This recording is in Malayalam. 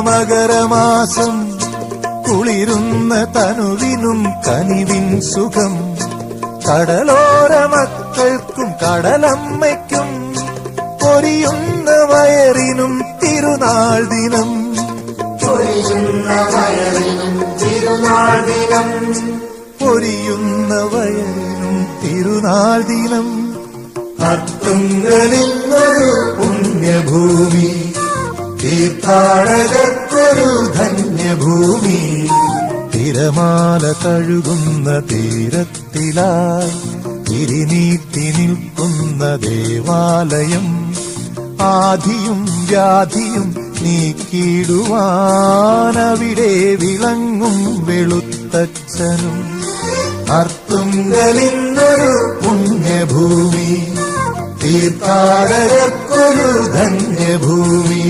മകരമാസം കുളിരുന്ന തനുവിനും കനിവിൻ സുഖം കടലോര മക്കൾക്കും കടലമ്മയ്ക്കും പൊരിയുന്ന വയറിനും തിരുനാൾ ദിനം പൊരിയുന്ന വയറിനും തിരുനാൾ ദിനം പൊരിയുന്ന വയറിനും തിരുനാൾ ദിനം അർത്തുങ്കലിന്നൊരു പുണ്യഭൂമി തീർത്ഥാടകർക്കൊരു ധന്യഭൂമി തിരമാല കഴുകുന്ന തീരത്തിലായി തിരിനീട്ടി നിൽക്കുന്ന ദേവാലയം ആധിയും വ്യാധിയും നീക്കിടുവാനവിടെ വിളങ്ങും വെളുത്തച്ഛനും അർത്തുങ്കലിന്നൊരു പുണ്യഭൂമി തീർത്ഥാടകർക്കൊരു ധന്യഭൂമി